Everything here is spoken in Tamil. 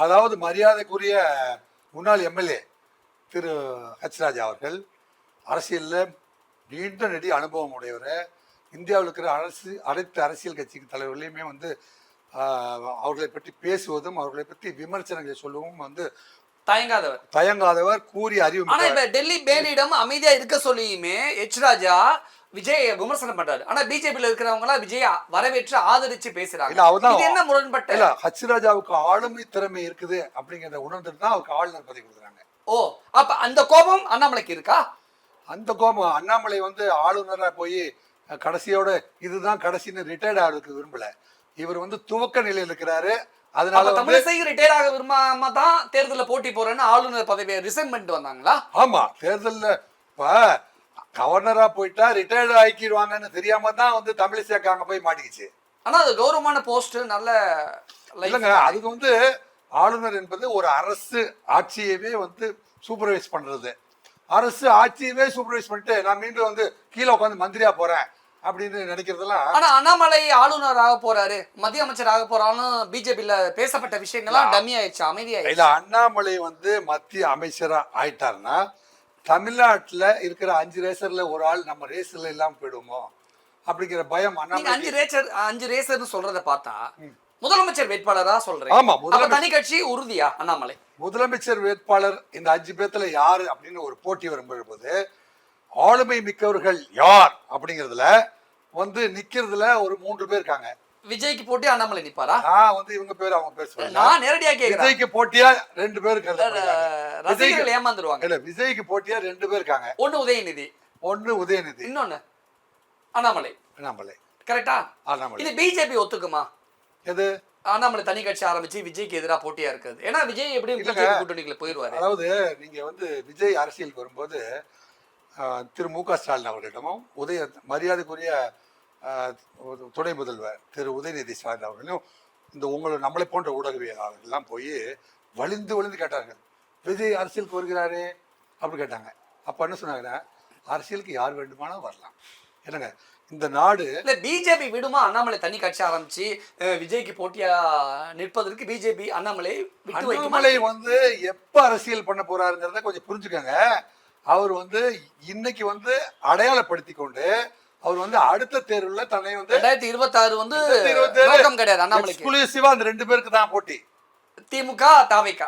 அதாவது மரியாதைக்குரிய முன்னாள் எம்எல்ஏ திரு ஹெச் ராஜா அவர்கள் அரசியலில் நீண்ட நெடிய அனுபவம் உடையவர். இந்தியாவில் இருக்கிற அனைத்து அரசியல் கட்சி தலைவர்களையுமே வந்து அவர்களை பற்றி பேசுவதும் அவர்களை பற்றி விமர்சனங்களை சொல்லவும் வந்து தயங்காதவர் கூறி அறிவு. ஆனா இப்ப டெல்லி பேலியிடம் அமைதியா இருக்க சொல்லியுமே எச் ராஜா விஜய் விமர்சனம் பண்றாரு. ஆனா பிஜேபியில இருக்கிறவங்க எல்லாம் விஜய் வரவேற்று ஆதரிச்சு பேசுறாங்க. இது என்ன முரண்பட்ட? இல்ல, ஹெச் ராஜாவுக்கு ஆளுமை திறமை இருக்குது அப்படிங்கிறத உணர்ந்துட்டு தான் அவருக்கு ஆளுநர் பதவி கொடுக்குறாங்க. ஓ, அப்ப அந்த கோபம் அண்ணாமலைக்கு இருக்கா? அந்த கோபம் அண்ணாமலை வந்து ஆளுநரா போய் கடைசியோட இதுதான் கடைசின்னு ரிட்டையர்ட் ஆகிறதுக்கு விரும்பல. இவர் வந்து துவக்க நிலையில் இருக்கிறாரு. அதனால தமிழிசை ரிட்டையர் ஆக விரும்பாம தான் தேர்தலில் போட்டி போறேன்னு ஆளுநர் பதவியை ரிசைன் பண்ணிட்டு வந்தாங்களா? ஆமா, தேர்தலில் இப்ப கவர்னரா போயிட்டா ரிட்டையர்ட் ஆக்கிடுவாங்கன்னு தெரியாம தான் வந்து தமிழிசை அங்க போய் மாட்டிக்கிச்சு. ஆனா அது கௌரவமான போஸ்ட், நல்ல இல்லைங்க. அதுக்கு வந்து ஆளுநர் என்பது ஒரு அரசு ஆட்சியவே வந்து சூப்பர்வைஸ் பண்றது. அரசு ஆட்சியவே சூப்பர்வைஸ் பண்ணிட்டு நான் மீண்டும் வந்து கீழே உட்காந்து மந்திரியா போறேன் அப்படின்னு நினைக்கிறதெல்லாம். ஆனா அண்ணாமலை ஆளுநர் ஆக போறாரு, மத்திய அமைச்சர் ஆக போறாலும் பிஜேபியில பேசப்பட்ட விஷயங்கள்லாம் டம்மி ஆயிடுச்சு, அமைதியாயிடுச்சு. இல்ல, அண்ணாமலை வந்து மத்திய அமைச்சரா ஆயிட்டாருன்னா தமிழ்நாட்டுல இருக்கிற 5 ரேசர்ல ஒரு ஆள் நம்ம ரேசர்ல இல்லாம போயிடுவோமோ அப்படிங்கிற பயம் அண்ணாமலை. 5 ரேசர்னு சொல்றத பார்த்தா முதலமைச்சர் வேட்பாளரா சொல்றேன். ஆமா, தனி கட்சி உறுதியா அண்ணாமலை முதலமைச்சர் வேட்பாளர் இந்த 5 பேர்த்துல யாரு அப்படின்னு ஒரு போட்டி வரும்போது ஆளுமை மிக்கவர்கள் யார் அப்படிங்கறதுல வந்து நிக்கிறதுல ஒரு 3 பேர் இருக்காங்க. விஜய்க்கு போட்டி அண்ணாமலை நிப்பாரா? நான் வந்து இவங்க பேர் அவங்க பேர் சொல்றேன். நான் நேரடியா கேக்குறேன். விஜய்க்கு போட்டியா 2 பேர் இருக்காங்க. ரசிகர்கள் ஏமாந்துருவாங்க. இல்ல, விஜய்க்கு போட்டியா 2 பேர் இருக்காங்க. ஒன்னு உதயநிதி, இன்னொன்னு அண்ணாமலை. கரெக்டா? அண்ணாமலை. இது பிஜேபி ஒத்துக்குமா? எது? அண்ணாமலை தனி கட்சி ஆரம்பிச்சு விஜய்க்கு எதிராக போட்டியா இருக்குது. ஏன்னா விஜய் எப்படி கூட்டணிக்குள்ள போயிருவாரு. அதாவது நீங்க வந்து விஜய் அரசியலுக்கு வரும்போது திரு மு க ஸ்டாலின் அவர்களிடமும் மரியாதைக்குரிய துணை முதல்வர் திரு உதயநிதி ஸ்டாலின் அவர்களும் இந்த நம்மளை போன்ற ஊடகவியலாளர்கள்லாம் போய் வலிந்து கேட்டார்கள், விஜய் அரசியலுக்கு வருகிறாரு அப்படி கேட்டாங்க. அப்ப என்ன சொன்னாங்கன்னா, அரசியலுக்கு யார் வேண்டுமானாலும் வரலாம். என்னங்க இந்த நாடு இல்ல பிஜேபி விடுமா அண்ணாமலை தனி கட்சி ஆரம்பிச்சு விஜய்க்கு போட்டியா நிற்பதற்கு? பிஜேபி அண்ணாமலை வந்து எப்ப அரசியல் பண்ண போறாருங்கிறத கொஞ்சம் புரிஞ்சுக்கங்க. அவர் வந்து இன்னைக்கு வந்து அடையாளப்படுத்தி கொண்டு அவர் வந்து அடுத்த தேர்வுல தன்னை வந்து 2026 வந்து நோக்கம் கிடையாது அண்ணாமலைக்கு. எக்ஸ்க்ளூசிவா அந்த 2 பேருக்கு தான் போட்டி. திமுக தாவேகா